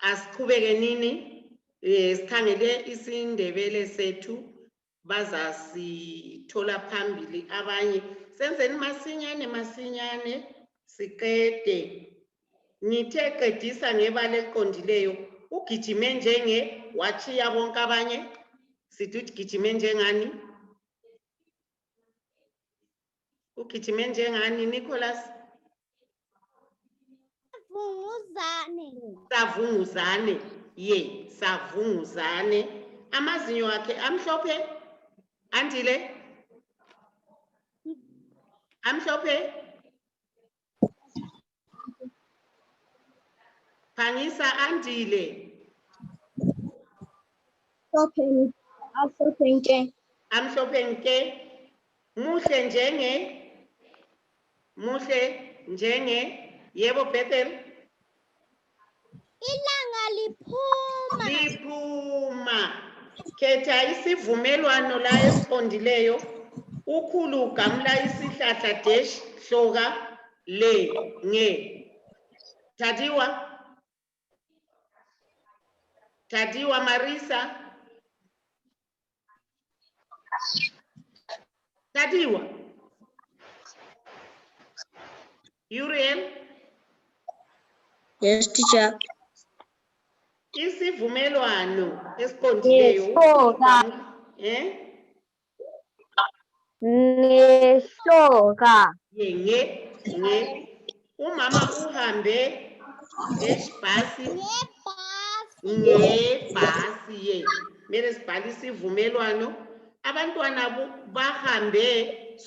asiqhubeke nini sikhangele isindebele sethu bazasithola phambili abanye senzeni masinyane siqede ngithe qedisa ngebala eliqondileyo ugijime njenge wachiya bonke abanye sithi ugijime njengani ugijime njengani Nicholas savunguzane savunguzane amazinyo akhe amhlophe andile amhlophe phangisa andile amhlophe nke muhle njenge yebo Bethel ilanga liphuma khetha isivumelwano la esiqondileyo ukhulu ugamla isihlahla dash hloka le nge Tadiwa Marisa Tadiwa Uriel Yes, teacher. isivumelwano esiqondileyo nehloka nge umama uhambe ngebhasi mele sibhale isivumelwano abantwana bahambe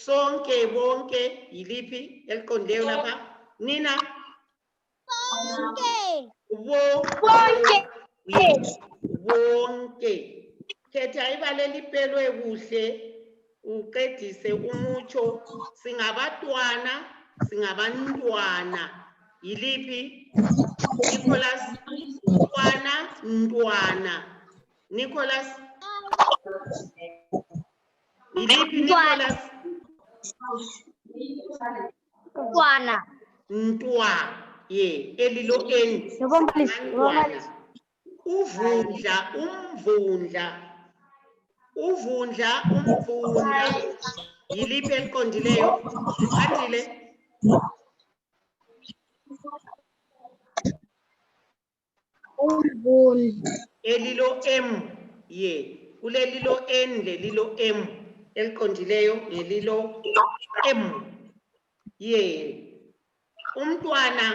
sonke bonke yiliphi eliqondileyo lapha Nina bonke khetha ibala elipelwe kuhle uqedise umutsho singabantwana yiliphi Nicholas ntwana Nicholas yiliphi Nicholas ntwa elilo n umvundla yiliphi eliqondileyo andile elilo m kulelilo n lelilo m eliqondileyo ngelilo m umntwana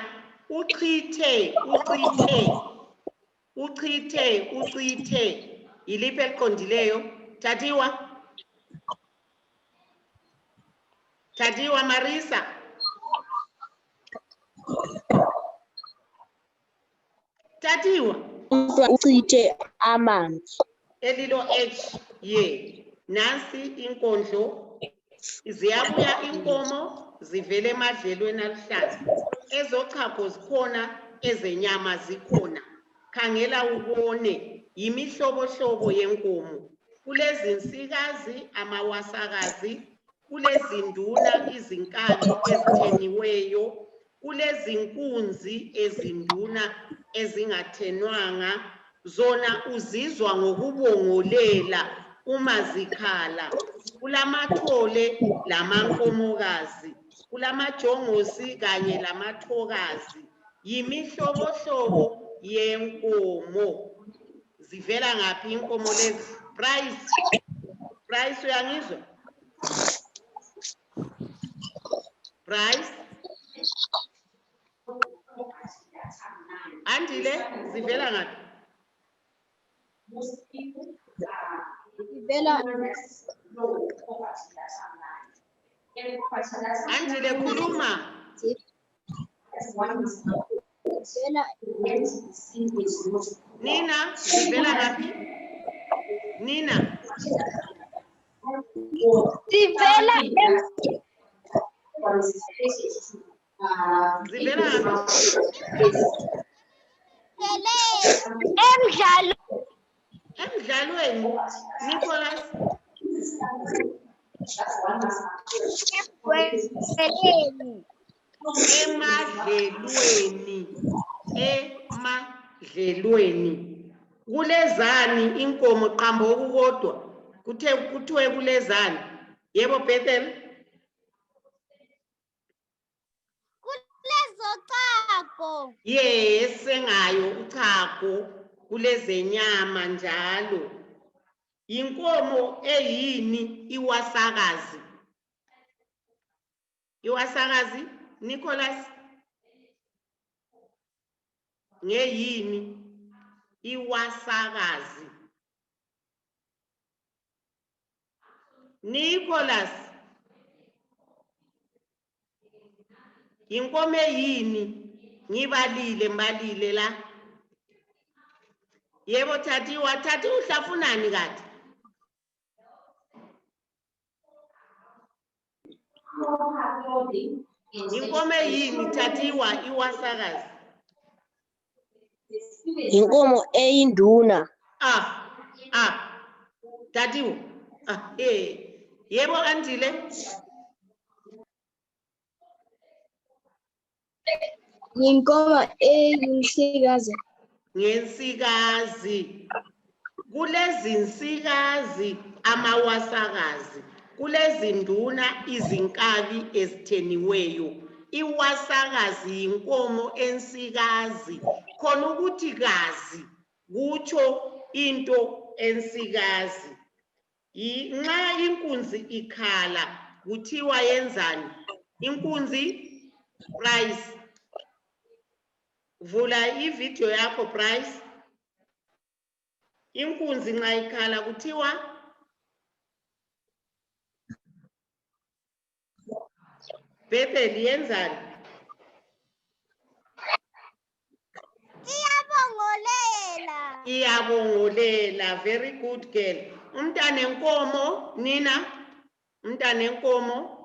uchithe yiliphi eliqondileyo Tadiwa Marisa Tadiwa uchithe amanzi elilo h nansi inkondlo ziyabuya inkomo zivele emadlelweni aluhlaza ezochago zikhona ezenyama zikhona khangela ubone yimihlobohlobo yenkomo kulezinsikazi amawasakazi kulezinduna izinkabi ezitheniweyo kulezinkunzi ezinduna ezingathenwanga zona uzizwa ngokubongolela uma zikhala kulamathole lamankomokazi kulamajongosi kanye lamathokazi yimihlobohlobo yenkomo zivela ngaphi inkomo lezi Price uyangizwa Price andile zivela ngaphi andile khuluma Nina zivela ngaphi Nina zivela emdlalweni Nicholas emadlelweni dlelweni. Kulezani inkomo qambo okukodwa. Kuthiwe kulezani. Yebo Bethel? Kulezochago. Yes, sengayo uchago kulezenyama njalo. Inkomo eyini iwasakazi? Iwasakazi Nicholas? Ngeyini iwasakazi? Nicholas, inkomo eyini? Ngibalile la. Yebo Thathiwa, Thathiwa uhlafunani kade? Inkomo eyini Thathiwa iwasakazi? Inkomo eyinduna. Thathiwa. Yebo Andile? Inkomo eyinsikazi. Ngensikazi. Kulezinsikazi amawasakazi. Kulezinduna izinkabi ezitheniweyo. Iwasakazi inkomo ensikazi. Khona ukuthi kazi kutsho into ensikazi. Nxa inkunzi ikhala kuthiwa yenzani? Inkunzi Price. Vula ivideo yakho Price. Inkunzi nxa ikhala kuthiwa Bethel yenzani? Iyabongolela. Iyabongolela. Very good girl. Umntanenkomo Nina? Umntanenkomo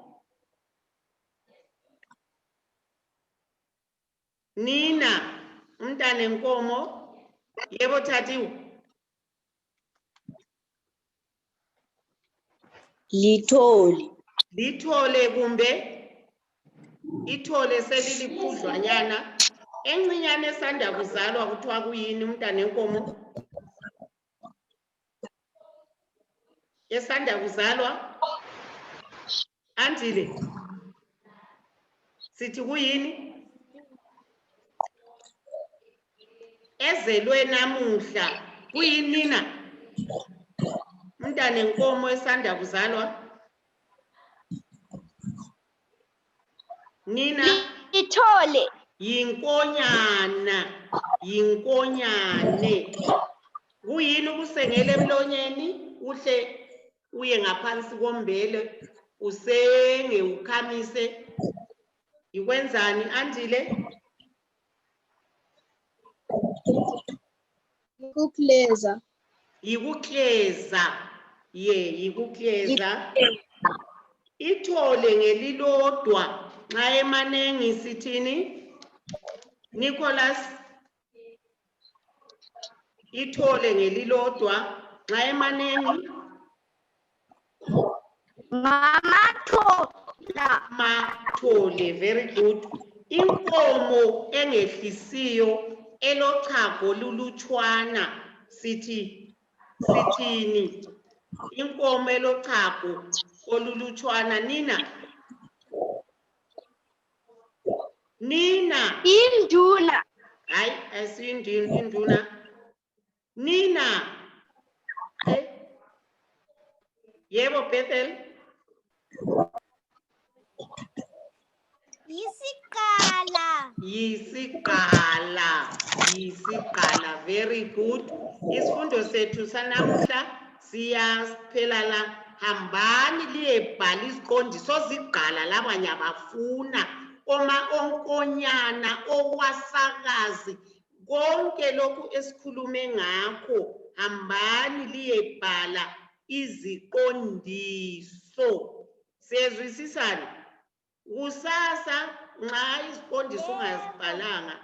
Nina? Umntanenkomo? Yebo Thathiwa? Litholi. Lithole kumbe ithole selilikhudlwanyana encinyane esanda kuzalwa kuthiwa kuyini umntanenkomo? Esanda kuzalwa Andile sithi kuyini? Ezelwe namuhla kuyini Nina? Umntanenkomo esanda kuzalwa Nina? Ithole. Yinkonyana. Yinkonyane. Kuyini ukusengela emlonyeni uhle uye ngaphansi kombele usenge ukhamise? Yikwenzani Andile? Ukukleza. Yikukleza. Yikukleza. Ithole ngelilodwa nxa emanengi sithini? Nicholas? Ithole ngelilodwa nxa emanengi? Mathole. Very good. Inkomo engehlisiyo elochago lulutshwana sithini? Inkomo elochago olulutshwana Nina? Nina? Induna. Hayi asiyinduna. Nina? Yebo Bethel? Yisigqala. Very good. Isifundo sethu sanamuhla siyaphela la. Hambani liyebhala iziqondiso zigqala labanye abafuna onkonyana owasakazi konke lokhu esikhulume ngakho. Hambani liyebhala iziqondiso. Siyezwisisana? Kusasa nxa iziqondiso ungazibhalanga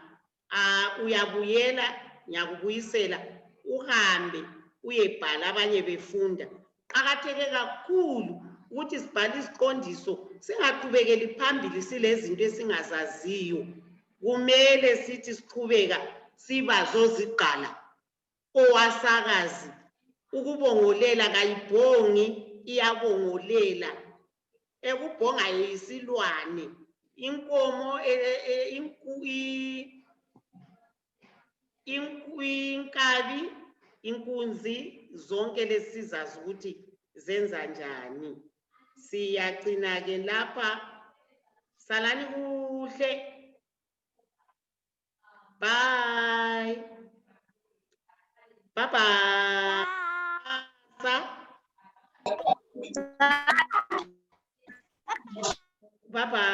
uyabuyela ngiyakubuyisela uhambe uyebhala abanye befunda. Qakatheke kakhulu ukuthi sibhale iziqondiso singaqhubekeli phambili silezinto esingazaziyo. Kumele sithi siqhubeka siba zozigqala owasakazi ukubongolela kayibhongi iyabongolela ekubhonga yisilwane inkomo inkabi inkunzi zonke lezi sizazi ukuthi zenza njani siyagcina ke lapha salani kuhle bye bye bye bye bye